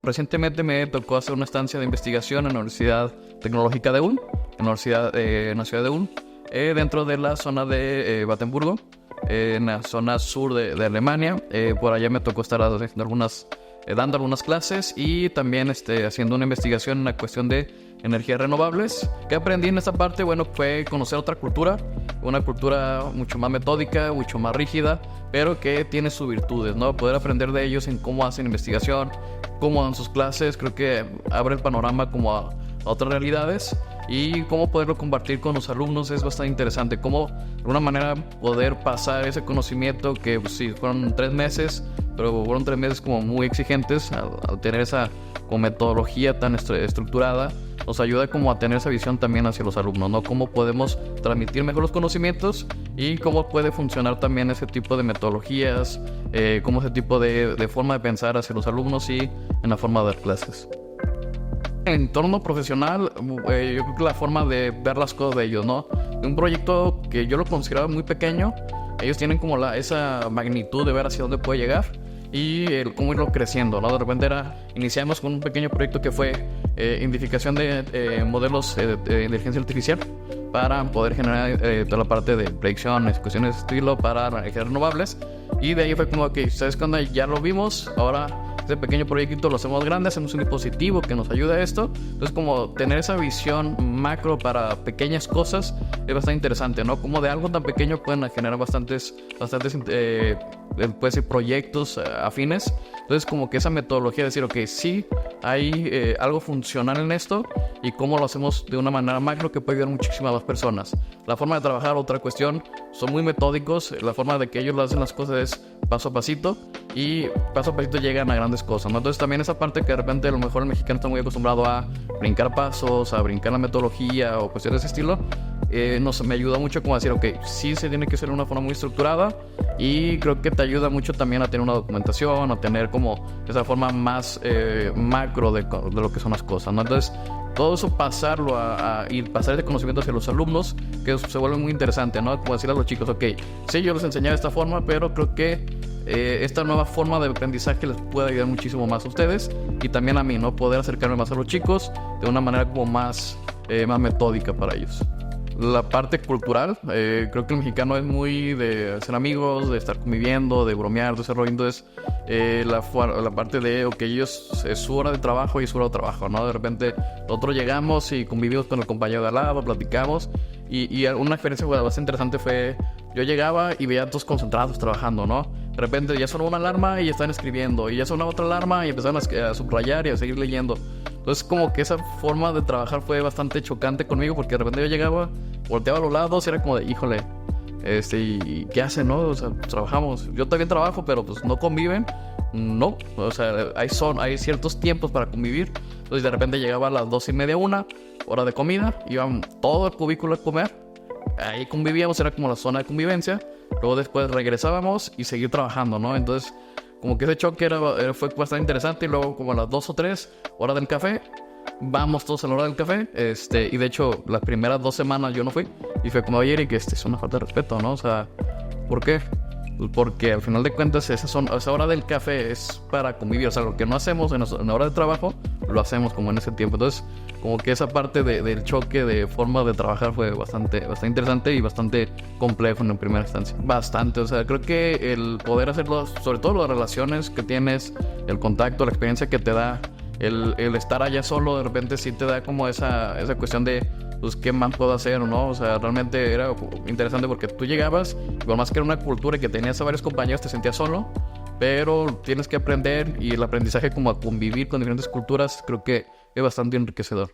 recientemente me tocó hacer una estancia de investigación en la Universidad Tecnológica de Ulm, en la ciudad de Ulm, dentro de la zona de Batemburgo, en la zona sur de Alemania. Por allá me tocó estar dando algunas clases y también haciendo una investigación en la cuestión de energías renovables. ¿Qué aprendí en esta parte? Bueno, fue conocer otra cultura, una cultura mucho más metódica, mucho más rígida, pero que tiene sus virtudes, ¿no? Poder aprender de ellos en cómo hacen investigación, cómo dan sus clases, creo que abre el panorama como a otras realidades, y cómo poderlo compartir con los alumnos es bastante interesante. Cómo de alguna manera poder pasar ese conocimiento que pues, sí, fueron 3 meses, pero fueron 3 meses como muy exigentes al tener esa como metodología tan estructurada. Nos ayuda como a tener esa visión también hacia los alumnos, ¿no? Cómo podemos transmitir mejor los conocimientos y cómo puede funcionar también ese tipo de metodologías, cómo ese tipo de forma de pensar hacia los alumnos y en la forma de dar clases. En el entorno profesional, yo creo que la forma de ver las cosas de ellos, ¿no? Un proyecto que yo lo consideraba muy pequeño, ellos tienen como esa magnitud de ver hacia dónde puede llegar y cómo irlo creciendo, ¿no? De repente iniciamos con un pequeño proyecto que fue identificación de modelos de inteligencia artificial para poder generar toda la parte de predicciones, cuestiones de estilo para energías renovables, y de ahí fue como que, ¿sabes qué onda? Ya lo vimos, ahora este pequeño proyecto lo hacemos grande, hacemos un dispositivo que nos ayude a esto. Entonces, como tener esa visión macro para pequeñas cosas es bastante interesante, ¿no? Como de algo tan pequeño pueden generar bastantes puede ser proyectos afines. Entonces, como que esa metodología de decir, ok, sí, hay algo funcional en esto y cómo lo hacemos de una manera macro que puede ayudar muchísimas más personas. La forma de trabajar, otra cuestión, son muy metódicos. La forma de que ellos lo hacen las cosas es paso a pasito, y paso a pasito llegan a grandes cosas, ¿no? Entonces también esa parte que de repente a lo mejor el mexicano está muy acostumbrado a brincar pasos, a brincar la metodología o cuestiones de ese estilo, me ayuda mucho como a decir, ok, sí se tiene que hacer de una forma muy estructurada, y creo que te ayuda mucho también a tener una documentación, a tener como esa forma más macro de lo que son las cosas, ¿no? Entonces todo eso pasarlo y pasar ese conocimiento hacia los alumnos, que se vuelve muy interesante, ¿no? Como decirle a los chicos, ok, sí, yo les enseñé de esta forma, pero creo que esta nueva forma de aprendizaje les puede ayudar muchísimo más a ustedes y también a mí, ¿no? Poder acercarme más a los chicos de una manera como más metódica para ellos. La parte cultural, creo que el mexicano es muy de hacer amigos, de estar conviviendo, de bromear, de ese rollo. Entonces, la parte de, ok, ellos es su hora de trabajo y es su hora de trabajo, ¿no? De repente nosotros llegamos y convivimos con el compañero de al lado, platicamos, y una experiencia bastante interesante fue, yo llegaba y veía a todos concentrados trabajando, ¿no? De repente ya sonó una alarma y estaban escribiendo, y ya sonó otra alarma y empezaron a subrayar y a seguir leyendo. Entonces como que esa forma de trabajar fue bastante chocante conmigo, porque de repente yo llegaba, volteaba a los lados y era como de, híjole, ¿y qué hacen, no? O sea, trabajamos, yo también trabajo, pero pues no conviven, no, o sea, hay ciertos tiempos para convivir. Entonces de repente llegaba a las 12:30, 1 hora de comida, iban todo el cubículo a comer, ahí convivíamos, era como la zona de convivencia. Luego después regresábamos y seguir trabajando, ¿no? Entonces como que ese choque fue bastante interesante. Y luego como a las 2 o 3 hora del café, vamos todos a la hora del café, y de hecho las primeras 2 semanas yo no fui, y fue como, oye Eric, es una falta de respeto, ¿no? O sea, ¿por qué? Pues porque al final de cuentas esa hora del café es para convivir. O sea, lo que no hacemos en la hora de trabajo lo hacemos como en ese tiempo. Entonces como que esa parte del choque de forma de trabajar fue bastante interesante y bastante complejo en primera instancia. Bastante, o sea, creo que el poder hacerlo, sobre todo las relaciones que tienes, el contacto, la experiencia que te da, el estar allá solo, de repente sí te da como esa cuestión de, pues, ¿qué más puedo hacer, no? O sea, realmente era interesante porque tú llegabas, por más que era una cultura y que tenías a varios compañeros, te sentías solo, pero tienes que aprender, y el aprendizaje como a convivir con diferentes culturas creo que es bastante enriquecedor.